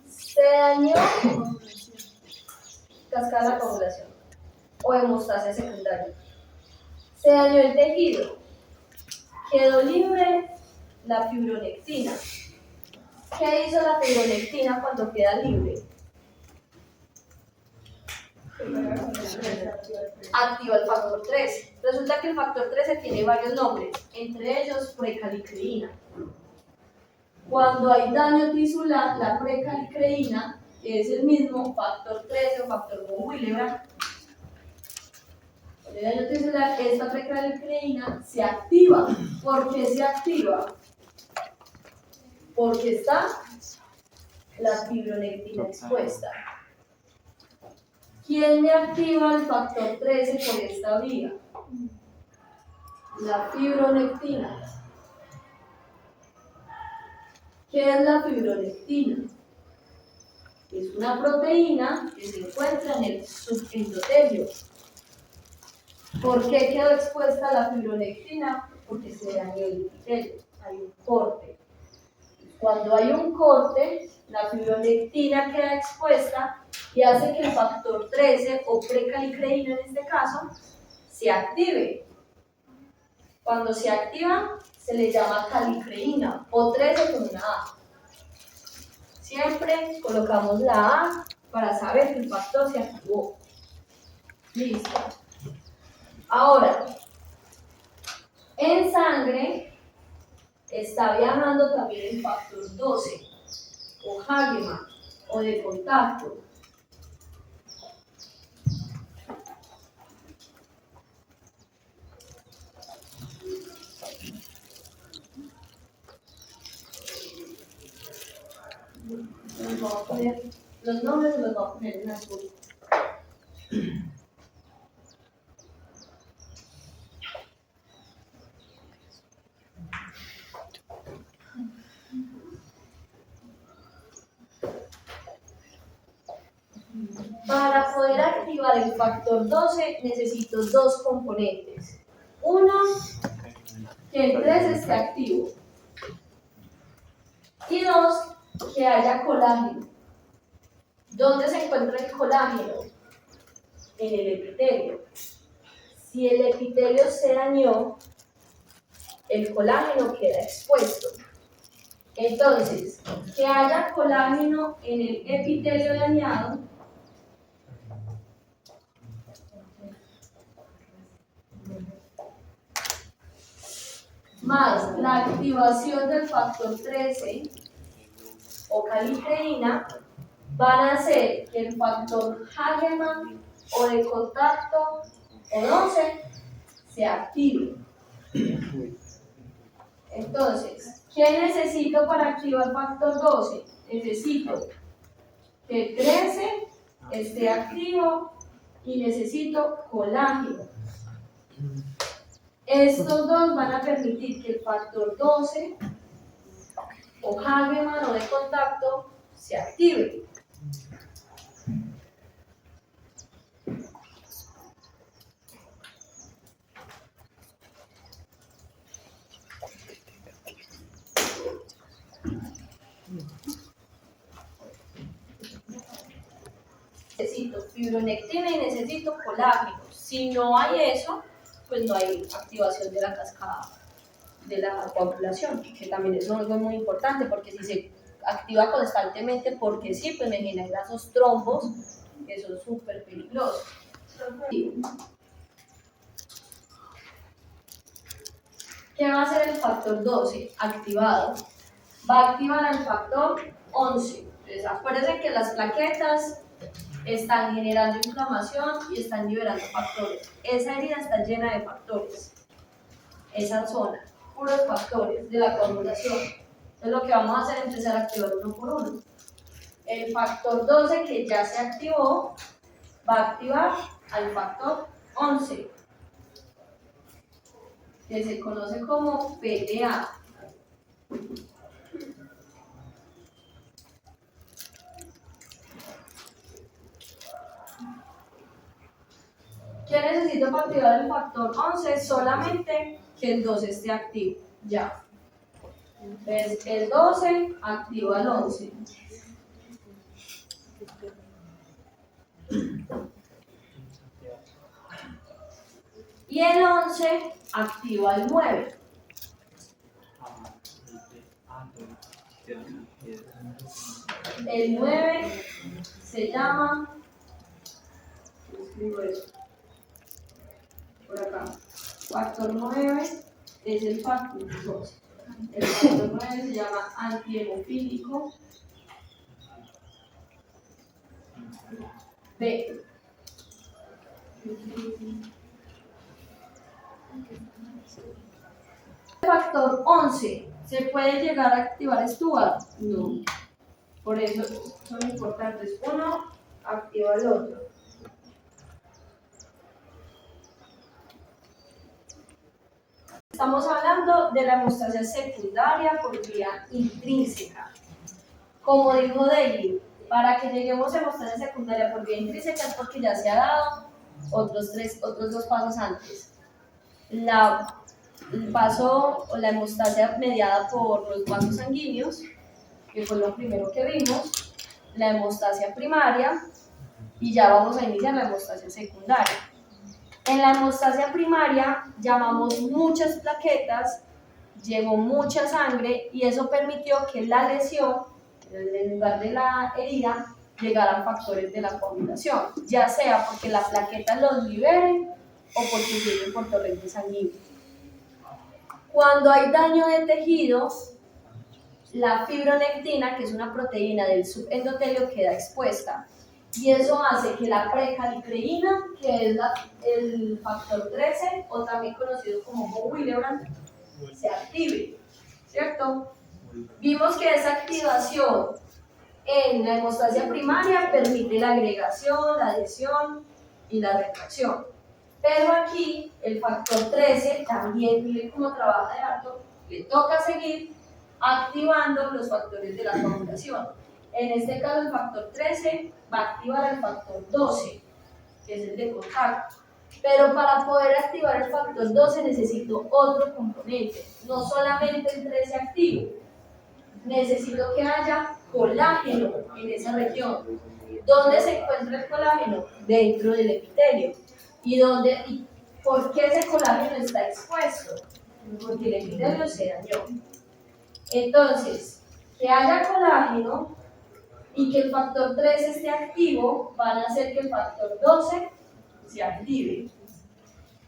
Se dañó cascada de la coagulación o hemostasia secundaria. Se dañó el tejido. Quedó libre la fibronectina. ¿Qué hizo la fibronectina cuando queda libre? Activa el factor 13. Resulta que el factor 13 tiene varios nombres, entre ellos precalicreína. Cuando hay daño tisular, la precalicreína es el mismo factor 13 o factor von Willebrand. Cuando hay daño tisular, esta precalicreína se activa. ¿Por qué se activa? Porque está la fibronectina expuesta. ¿Quién me activa el factor 13 por esta vía? La fibronectina. ¿Qué es la fibronectina? Es una proteína que se encuentra en el subendotelio. ¿Por qué quedó expuesta la fibronectina? Porque se dañó el epitelio, hay un corte. Cuando hay un corte, la fibronectina queda expuesta y hace que el factor 13 o precalicreína en este caso se active. Cuando se activa se le llama calicreína o 13 con una A. Siempre colocamos la A para saber que el factor se activó. Listo. Ahora, en sangre está viajando también el factor 12 o Hagemann o de contacto. Vamos a poner los nombres, los vamos a poner en azul. Para poder activar el factor 12 necesito dos componentes. Uno, que el 13 esté activo. Y dos, que haya colágeno. ¿Dónde se encuentra el colágeno? En el epitelio. Si el epitelio se dañó, el colágeno queda expuesto. Entonces, que haya colágeno en el epitelio dañado más la activación del factor 13 o calicreína van a hacer que el factor Hagemann o de contacto o 12 se active. Entonces, ¿qué necesito para activar el factor 12? Necesito que el 13 esté activo y necesito colágeno. Estos dos van a permitir que el factor 12 o Hagemann o de contacto se active. Necesito fibronectina y necesito colágeno. Si no hay eso, pues no hay activación de la cascada de la coagulación, que también es algo muy importante, porque si se activa constantemente, porque sí, pues me genera esos trombos que son súper peligrosos. ¿Qué va a hacer el factor 12 activado? Va a activar al factor 11. Entonces, acuérdense que las plaquetas están generando inflamación y están liberando factores. Esa herida está llena de factores. Esa zona, puros factores de la coagulación. Entonces lo que vamos a hacer es empezar a activar uno por uno. El factor 12 que ya se activó va a activar al factor 11, que se conoce como PTA. ¿Qué necesito para activar el factor 11? Solamente que el 12 esté activo. Ya. Entonces, el 12 activa el 11. Y el 11 activa el 9. El 9 se llama, escribo eso, por acá, factor 9 es el factor 12. El factor 9 se llama antihemofílico B. El factor 11, ¿se puede llegar a activar Stuart? No. Por eso son importantes. Uno activa el otro. Estamos hablando de la hemostasia secundaria por vía intrínseca. Como dijo Daly, para que lleguemos a hemostasia secundaria por vía intrínseca es porque ya se ha dado otros dos pasos antes. El paso o la hemostasia mediada por los vasos sanguíneos, que fue lo primero que vimos, la hemostasia primaria, y ya vamos a iniciar la hemostasia secundaria. En la hemostasia primaria llamamos muchas plaquetas, llegó mucha sangre y eso permitió que la lesión, en el lugar de la herida, llegaran factores de la coagulación, ya sea porque la plaqueta los libere o porque lleguen por torrente sanguíneo. Cuando hay daño de tejidos, la fibronectina, que es una proteína del subendotelio, queda expuesta. Y eso hace que la precalicreína, que es el factor 13, o también conocido como von Willebrand, se active, ¿cierto? Vimos que esa activación en la hemostasia primaria permite la agregación, la adhesión y la retracción. Pero aquí el factor 13 también, miren cómo trabaja de alto, le toca seguir activando los factores de la coagulación. En este caso el factor 13 va a activar el factor 12, que es el de contacto. Pero para poder activar el factor 12 necesito otro componente, no solamente el 13 activo, necesito que haya colágeno en esa región. ¿Dónde se encuentra el colágeno? Dentro del epitelio. ¿Y por qué ese colágeno está expuesto? Porque el epitelio se dañó. Entonces, que haya colágeno y que el factor 13 esté activo van a hacer que el factor 12 se active.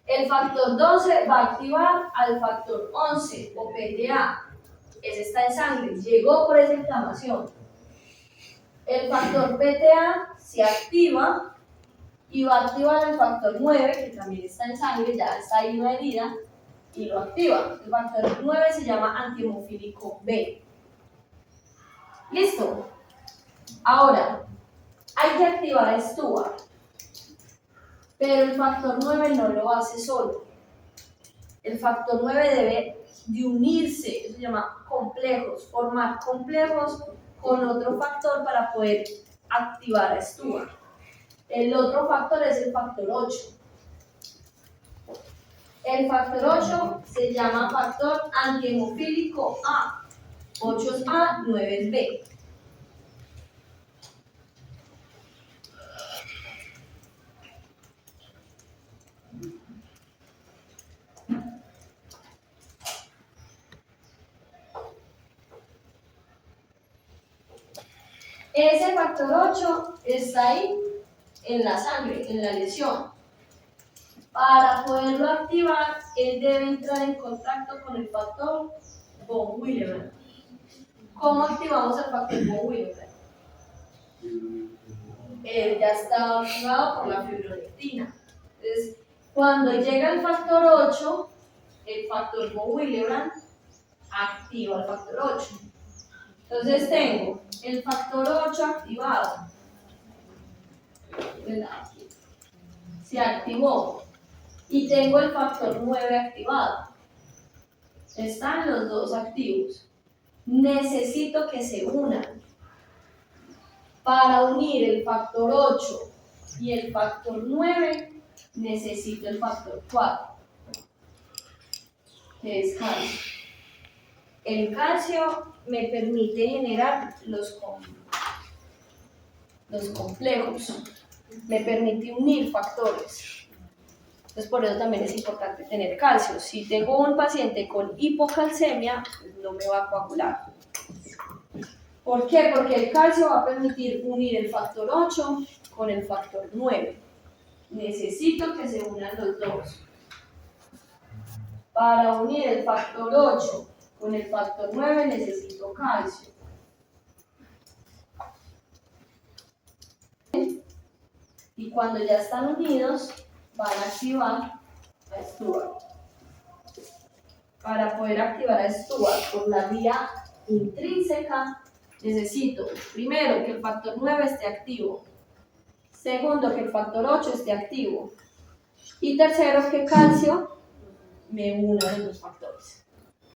El factor 12 va a activar al factor 11 o PTA. Ese está en sangre, llegó por esa inflamación. El factor PTA se activa y va a activar el factor 9, que también está en sangre, ya está ahí una herida, y lo activa. El factor 9 se llama antihemofílico B. ¿Listo? Ahora, hay que activar a Stuart, pero el factor 9 no lo hace solo. El factor 9 debe de unirse, eso se llama complejos, formar complejos con otro factor para poder activar a Stuart. El otro factor es el factor 8. El factor 8 se llama factor antihemofílico A. 8 es A, 9 es B. Ese factor 8 está ahí en la sangre, en la lesión. Para poderlo activar, él debe entrar en contacto con el factor von Willebrand. ¿Cómo activamos el factor von Willebrand? Él ya está activado por la fibronectina. Entonces, cuando llega el factor 8, el factor von Willebrand activa el factor 8. Entonces tengo el factor 8 activado. Se activó. Y tengo el factor 9 activado. Están los dos activos. Necesito que se unan. Para unir el factor 8 y el factor 9, necesito el factor 4, que es calcio. El calcio me permite generar los complejos, me permite unir factores. Entonces, por eso también es importante tener calcio. Si tengo un paciente con hipocalcemia, pues no me va a coagular. ¿Por qué? Porque el calcio va a permitir unir el factor 8 con el factor 9. Necesito que se unan los dos. Para unir el factor 8 con el factor 9 necesito calcio. Y cuando ya están unidos, van a activar a Stuart. Para poder activar a Stuart por la vía intrínseca, necesito, primero, que el factor 9 esté activo. Segundo, que el factor 8 esté activo. Y tercero, que calcio me una los dos factores.